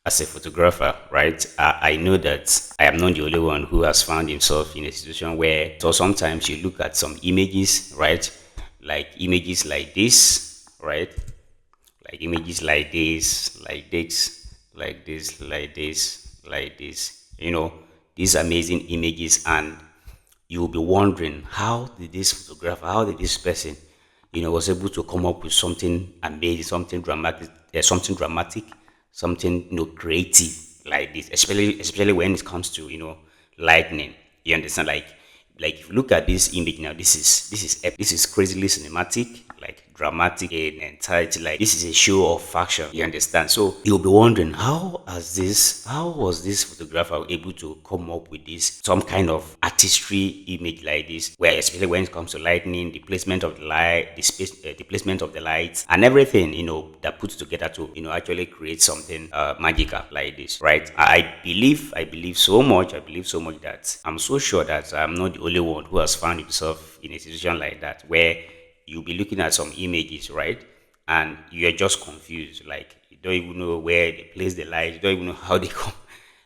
as a photographer, right, I know that I am not the only one who has found himself in a situation where, so sometimes you look at some images, right, like images like this, right, like images like this, like this, like this, like this, like this, these amazing images, and you'll be wondering, how did this photographer, how did this person, was able to come up with something amazing, something dramatic, something creative like this, especially when it comes to lightning. You understand? Like if you look at this image now, this is crazily cinematic, like dramatic in entirety. Like this is a show of action. You understand? So you'll be wondering, how was this photographer able to come up with this, some kind of artistry image like this, where especially when it comes to lightning, the placement of the light, the placement of the lights, and everything, that puts together to actually create something magical like this, right? I believe so much that I'm so sure that I'm not the only one who has found himself in a situation like that, where you'll be looking at some images, right, and you're just confused, like you don't even know where they place the light, you don't even know how they come,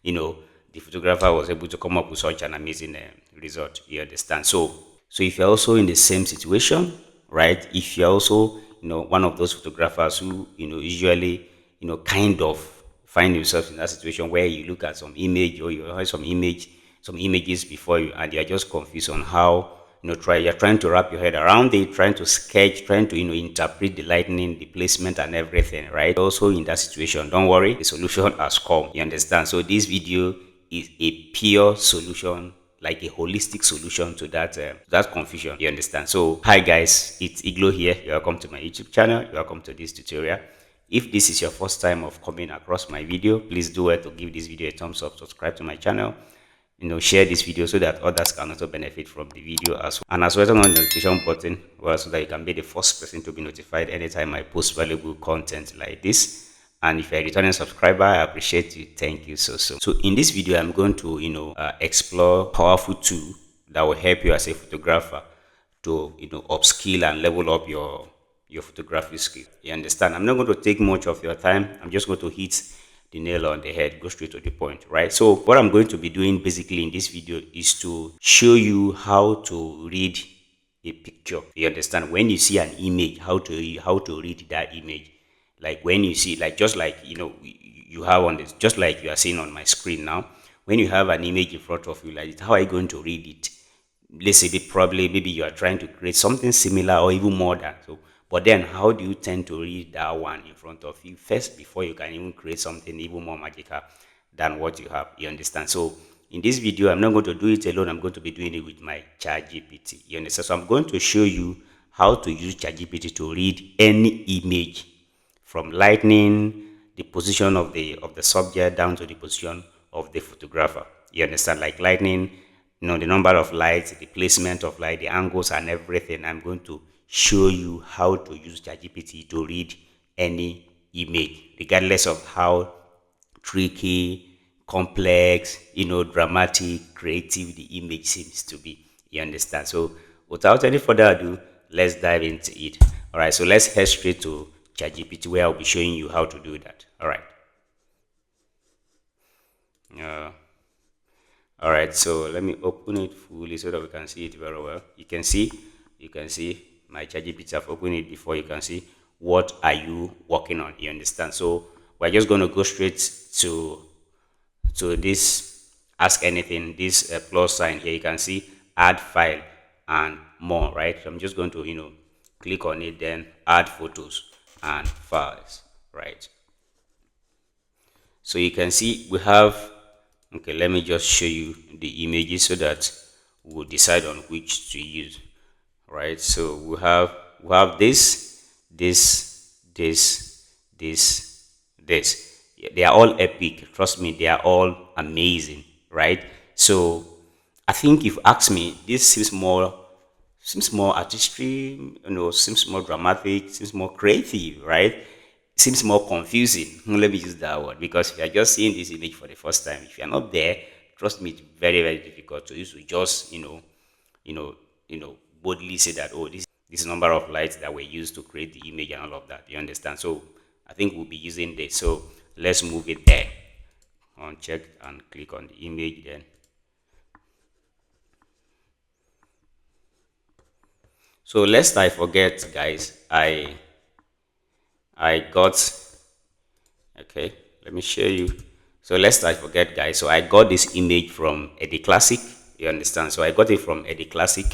you know the photographer was able to come up with such an amazing result. You understand? So if you're also in the same situation, right? If you're also, one of those photographers who, usually, kind of find yourself in that situation where you look at some image, or you have some images before you, and you're just confused on how, you're trying to wrap your head around it, trying to sketch, trying to, interpret the lightning, the placement and everything, right? Also in that situation, don't worry, the solution has come. You understand? So this video is a pure solution, like a holistic solution to that confusion. You understand? So hi guys, it's Iglo here. You're welcome to my YouTube channel. You're welcome to this tutorial. If this is your first time of coming across my video, please do well to give this video a thumbs up, subscribe to my channel, share this video so that others can also benefit from the video as well, and as well turn on the notification button, well, so that you can be the first person to be notified anytime I post valuable content like this. And if you're a returning subscriber, I appreciate you. Thank you so. In this video, I'm going to explore powerful tool that will help you as a photographer to upskill and level up your photography skill. You understand? I'm not going to take much of your time. I'm just going to hit the nail on the head, go straight to the point, right? So what I'm going to be doing basically in this video is to show you how to read a picture. You understand? When you see an image, how to read that image. Like when you see, like just like you have on this, just like you are seeing on my screen now. When you have an image in front of you like this, how are you going to read it? Let's say probably maybe you are trying to create something similar or even more than so, but then how do you tend to read that one in front of you first before you can even create something even more magical than what you have? You understand? So in this video, I'm not going to do it alone. I'm going to be doing it with my ChatGPT. You understand? So I'm going to show you how to use ChatGPT to read any image, from lightning, the position of the subject, down to the position of the photographer. You understand? Like lightning, the number of lights, the placement of light, the angles and everything. I'm going to show you how to use ChatGPT to read any image, regardless of how tricky, complex, dramatic, creative the image seems to be. You understand? So without any further ado, let's dive into it. All right, so let's head straight to ChatGPT, where I'll be showing you how to do that. All right. Uh, all right, so let me open it fully so that we can see it very well. You can see my ChatGPT. I've opened it before. You can see what are you working on. You understand? So we're just going to go straight to this ask anything, this plus sign here. You can see add file and more, right? So I'm just going to click on it, then add photos and files, right? So you can see we have, okay, let me just show you the images so that we'll decide on which to use, right? So we have this. Yeah, they are all epic, trust me, they are all amazing, right? So I think if you ask me, this seems more artistry, seems more dramatic, seems more creative, right? Seems more confusing. Let me use that word, because if you are just seeing this image for the first time, if you are not there, trust me, it's very, very difficult to use to just, you know, boldly say that, oh, this number of lights that were used to create the image and all of that. You understand? So I think we'll be using this. So let's move it there. uncheck and click on the image. Then so lest I forget, guys, I got, okay, let me show you. So lest I forget, guys, so I got this image from Eddie Classic. You understand? So I got it from Eddie Classic.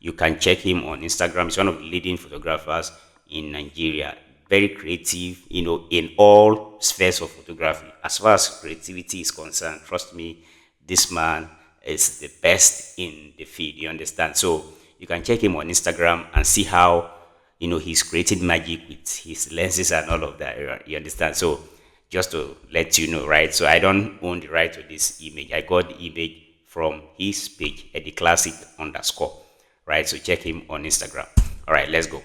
You can check him on Instagram. He's one of the leading photographers in Nigeria. Very creative, in all spheres of photography. As far as creativity is concerned, trust me, this man is the best in the field. You understand? So you can check him on Instagram and see how he's created magic with his lenses and all of that. You understand? So just to let you know, right? So I don't own the right to this image. I got the image from his page at the classic underscore, right? So check him on Instagram. All right, let's go.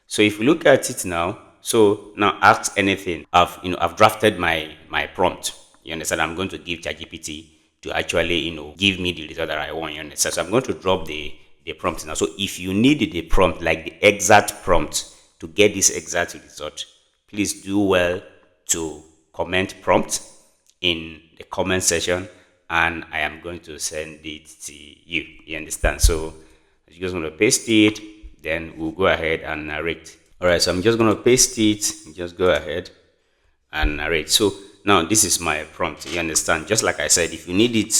So if you look at it now, so now ask anything. I've drafted my prompt. You understand? I'm going to give ChatGPT to actually give me the result that I want. You understand? So I'm going to drop the prompt now. So if you need the prompt, like the exact prompt to get this exact result, please do well to comment prompt in the comment section, and I am going to send it to you. You understand? So you just want to paste it, then we'll go ahead and narrate. All right, so I'm just going to paste it. Just go ahead and narrate. So now this is my prompt. You understand? Just like I said, if you need it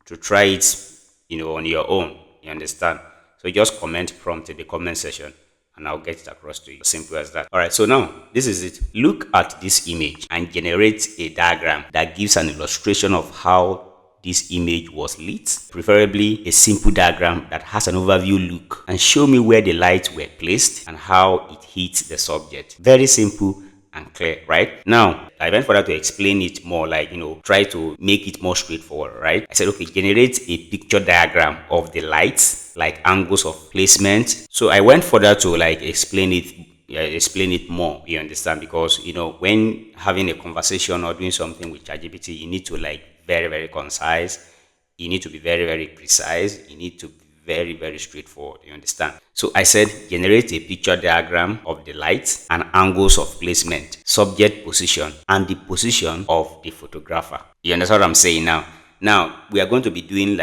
to try it, on your own, you understand? So just comment prompt in the comment section and I'll get it across to you. Simple as that. All right, so now this is it. Look at this image and generate a diagram that gives an illustration of how this image was lit, preferably a simple diagram that has an overview look, and show me where the lights were placed and how it hits the subject. Very simple and clear, right? Now, I went further to explain it more, like, try to make it more straightforward, right? I said, okay, generate a picture diagram of the lights, like angles of placement. So I went further to explain it more, you understand? Because, when having a conversation or doing something with ChatGPT, you need to very, very concise. You need to be very, very precise. You need to be very, very straightforward. You understand? So I said, generate a picture diagram of the lights and angles of placement, subject position, and the position of the photographer. You understand what I'm saying now? Now, we are going to be doing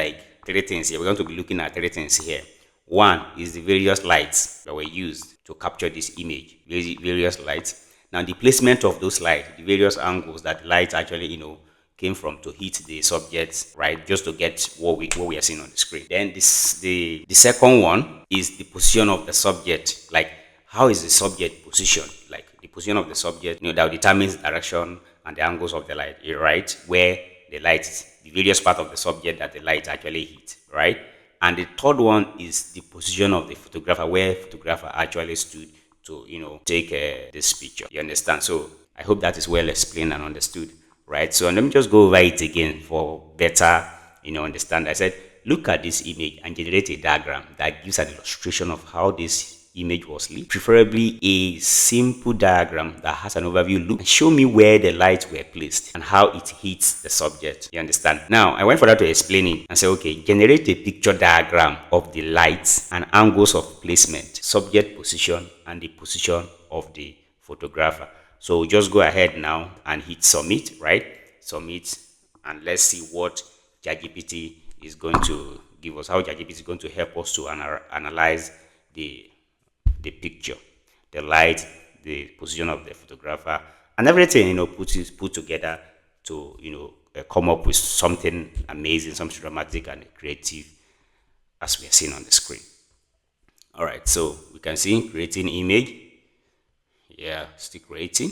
three things here. We're going to be looking at three things here. One is the various lights that were used to capture this image, various lights. Now, the placement of those lights, the various angles that the lights actually, came from to hit the subject, right? Just to get what we are seeing on the screen. Then the second one is the position of the subject. Like, how is the subject positioned? Like the position of the subject, that determines the direction and the angles of the light, right? Where the light, the various part of the subject that the light actually hit, right? And the third one is the position of the photographer, where photographer actually stood to, take this picture. You understand? So I hope that is well explained and understood. Right, so let me just go over it again for better, understand. I said, look at this image and generate a diagram that gives an illustration of how this image was lit, preferably a simple diagram that has an overview look, and show me where the lights were placed and how it hits the subject. You understand? Now, I went further to explain it and say, okay, generate a picture diagram of the lights and angles of placement, subject position, and the position of the photographer. So just go ahead now and hit submit, right? Submit, and let's see what ChatGPT is going to give us, how ChatGPT is going to help us to analyze the picture, the light, the position of the photographer, and everything, put together to, come up with something amazing, something dramatic and creative as we are seeing on the screen. All right, so we can see creating image. Yeah, still creating.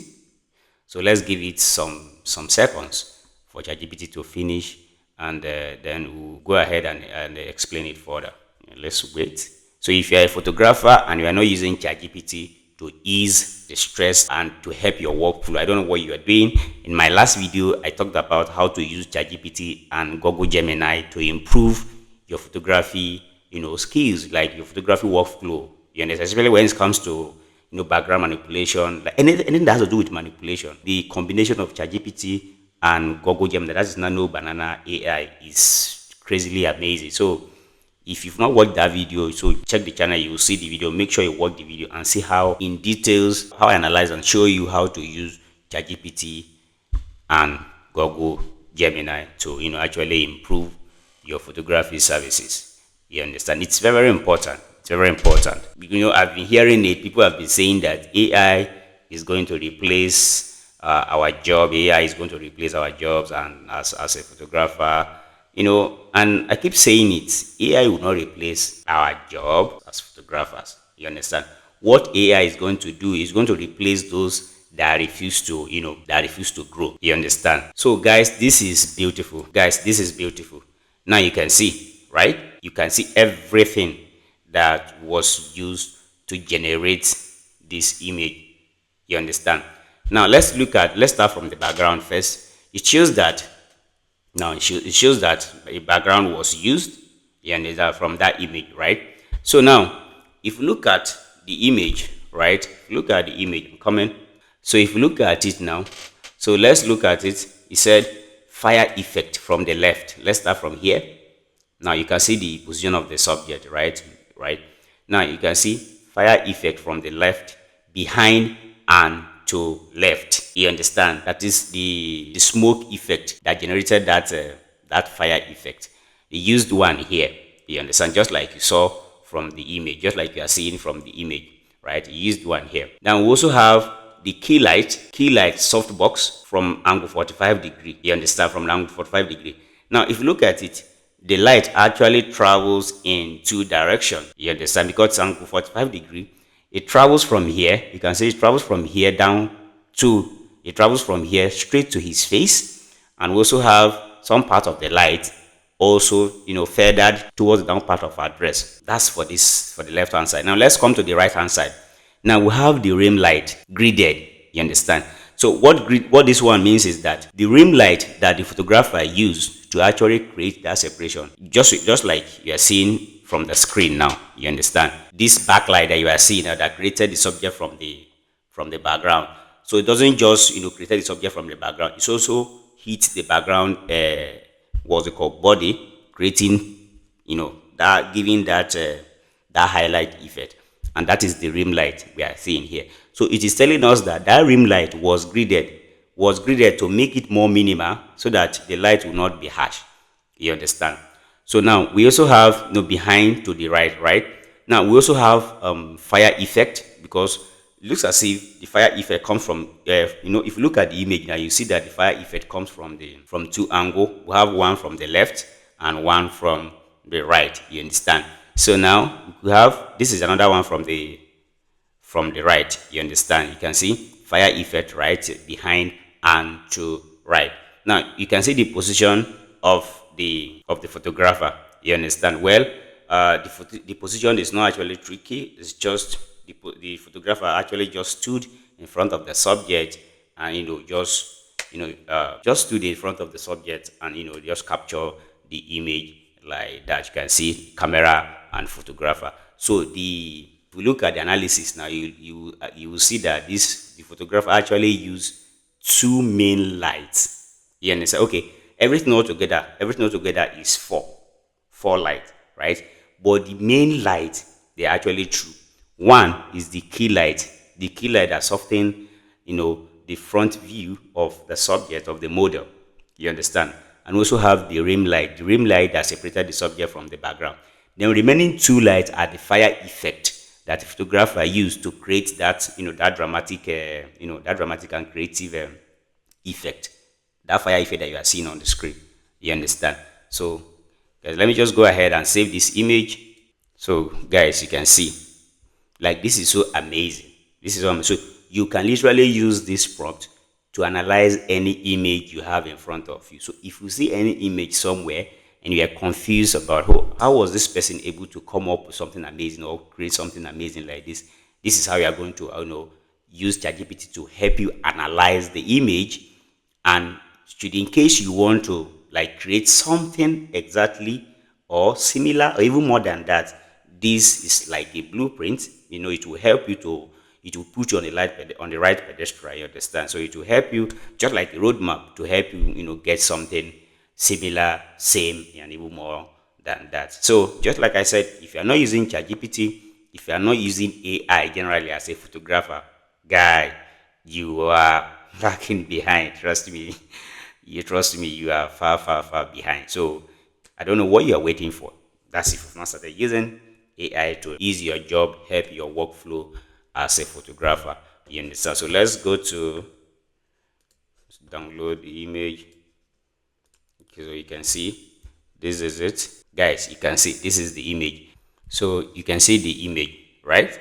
So let's give it some seconds for ChatGPT to finish, and then we'll go ahead and explain it further. Let's wait. So if you're a photographer and you are not using ChatGPT to ease the stress and to help your workflow, I don't know what you are doing. In my last video, I talked about how to use ChatGPT and Google Gemini to improve your photography, skills, like your photography workflow. You understand? Especially when it comes to background manipulation, like anything that has to do with manipulation. The combination of ChatGPT and Google Gemini, that is Nano Banana AI, is crazily amazing. So if you've not watched that video, so check the channel, you will see the video. Make sure you watch the video and see how in details, how I analyze and show you how to use ChatGPT and Google Gemini to actually improve your photography services. You understand? It's very, very important. It's very, very important. I've been hearing it. People have been saying that AI is going to replace our job. AI is going to replace our jobs, and as a photographer, and I keep saying it. AI will not replace our job as photographers. You understand? What AI is going to do is going to replace those that refuse to, that refuse to grow. You understand? So guys, this is beautiful. Guys, this is beautiful. Now you can see, right? You can see everything that was used to generate this image. You understand? Now let's start from the background first. It shows that now it shows that a background was used, and is from that image, right? So now, if you look at the image, right? Look at the image. Comment. So if you look at it now, so let's look at it. It said fire effect from the left. Let's start from here. Now you can see the position of the subject, right? Right. Now you can see fire effect from the left, behind, and to left. You understand? That is the smoke effect that generated that fire effect. They used one here. You understand? Just like you saw from the image, just like you are seeing from the image, right? You used one here. Now we also have the key light softbox from angle 45 degree. You understand? From angle 45 degree. Now if you look at it, the light actually travels in two directions. You understand? Because it's angle 45 degree, it travels from here. You can see it travels from here down to, it travels from here straight to his face. And we also have some part of the light also, feathered towards the down part of our dress. That's for the left hand side. Now let's come to the right hand side. Now we have the rim light gridded. You understand? So what this one means is that the rim light that the photographer used to actually create that separation, just like you are seeing from the screen now. You understand? This backlight that you are seeing now that created the subject from the background. So it doesn't just create the subject from the background. It's also hit the background what's it called, body, creating that, giving that highlight effect. And that is the rim light we are seeing here. So it is telling us that rim light was gridded to make it more minimal, so that the light will not be harsh. You understand? So now we also have behind to the right. Now we also have fire effect, because it looks as if the fire effect comes from if you look at the image now, you see that the fire effect comes from two angles. We have one from the left and one from the right. You understand? So now we have, this is another one from the right. You understand? You can see fire effect right, behind, and to right. Now you can see the position of the photographer. You understand? Well, the position is not actually tricky. It's just the photographer actually just stood in front of the subject, and just stood in front of the subject, and just capture the image like that. You can see camera and photographer. So if you look at the analysis now, you will see that the photographer actually used two main lights. You understand? Okay, everything all together is four lights, right? But the main light, they actually true. One is the key light that soften the front view of the subject, of the model. You understand? And also have the rim light that separated the subject from the background. The remaining two lights are the fire effect that the photographer used to create that that dramatic and creative effect, that fire effect that you are seeing on the screen. You understand? So guys, let me just go ahead and save this image. So guys, you can see, like, this is so amazing. This is so you can literally use this prompt to analyze any image you have in front of you. So if you see any image somewhere and you are confused about how was this person able to come up with something amazing or create something amazing like this is how you are going to use ChatGPT to help you analyze the image. And should, in case you want to create something exactly or similar or even more than that, this is like a blueprint. It will help you it will put you on the right pedestrian. You understand? So it will help you, just like a roadmap, to help you get something similar, same, and even more than that. So just like I said, if you are not using ChatGPT, if you are not using AI generally as a photographer, guy, you are lagging behind. Trust me. you trust me, you are far, far, far behind. So I don't know what you are waiting for. That's if you've not started using AI to ease your job, help your workflow as a photographer. You understand? So let's go to download the image. Okay, so you can see this is it. Guys, you can see this is the image. So you can see the image, right?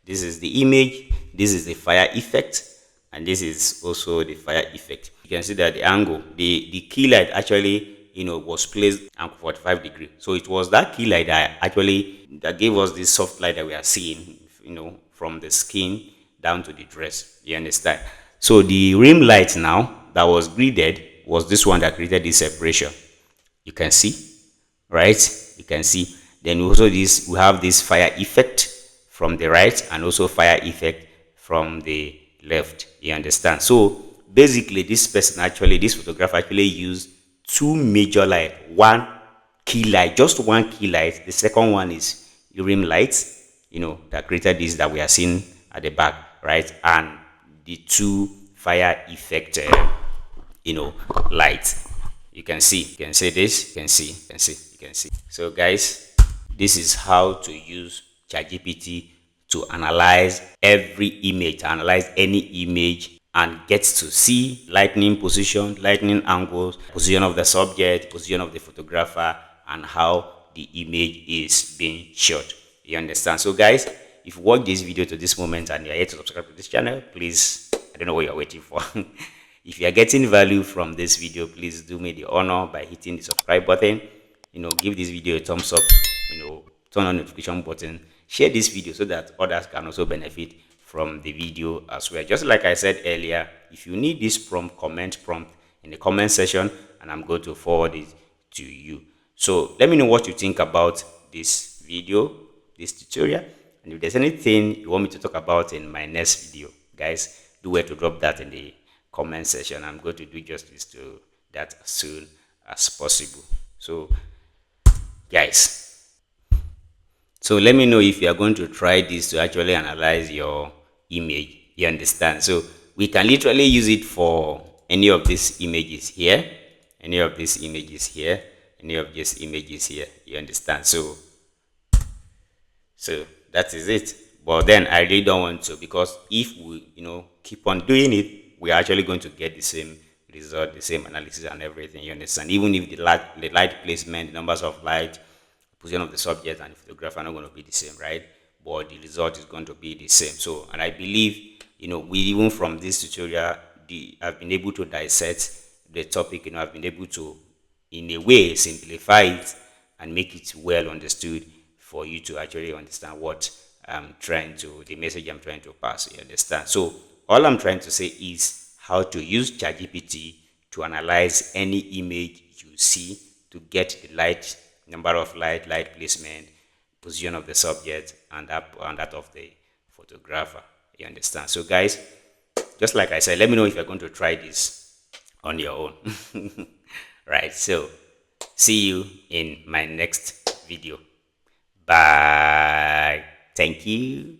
This is the image, this is the fire effect, and this is also the fire effect. You can see that the angle, the key light actually, was placed at 45 degree. So it was that key light that gave us this soft light that we are seeing, from the skin down to the dress. You understand? So the rim light now that was gridded was this one that created this separation. You can see, right? You can see. Then also we have this fire effect from the right and also fire effect from the left. You understand? So basically, this photographer actually used two major light, one key light, just one key light. The second one is rim lights, that created this that we are seeing at the back, right? And the two fire effect, lights. You can see this, you can see. So guys, this is how to use ChatGPT to analyze every image, analyze any image, and get to see lightning position, lightning angles, position of the subject, position of the photographer, and how the image is being shot. You understand? So guys, if you watch this video to this moment and you are yet to subscribe to this channel, please, I don't know what you're waiting for. If you are getting value from this video, please do me the honor by hitting the subscribe button. Give this video a thumbs up. Turn on the notification button. Share this video so that others can also benefit from the video as well. Just like I said earlier, if you need this comment prompt in the comment section, and I'm going to forward it to you. So let me know what you think about this video, this tutorial, and if there's anything you want me to talk about in my next video, guys, do where to drop that in the comment section. I'm going to do justice to that as soon as possible. So guys, so let me know if you are going to try this to actually analyze your image. You understand? So we can literally use it for any of these images here, any of these images here, any of these images here. You understand? So that is it. But then I really don't want to, because if we keep on doing it, we're actually going to get the same result, the same analysis and everything. You understand? Even if the light placement, the numbers of light, position of the subject and the photographer are not going to be the same, right? But the result is going to be the same. So, and I believe, we even from this tutorial, I've been able to dissect the topic. I've been able to, in a way, simplify it and make it well understood for you to actually understand what the message I'm trying to pass. You understand? So all I'm trying to say is how to use ChatGPT to analyze any image you see to get the light, number of light placement, position of the subject, and that of the photographer. You understand? So guys, just like I said, let me know if you're going to try this on your own. Right, so see you in my next video. Bye. Thank you.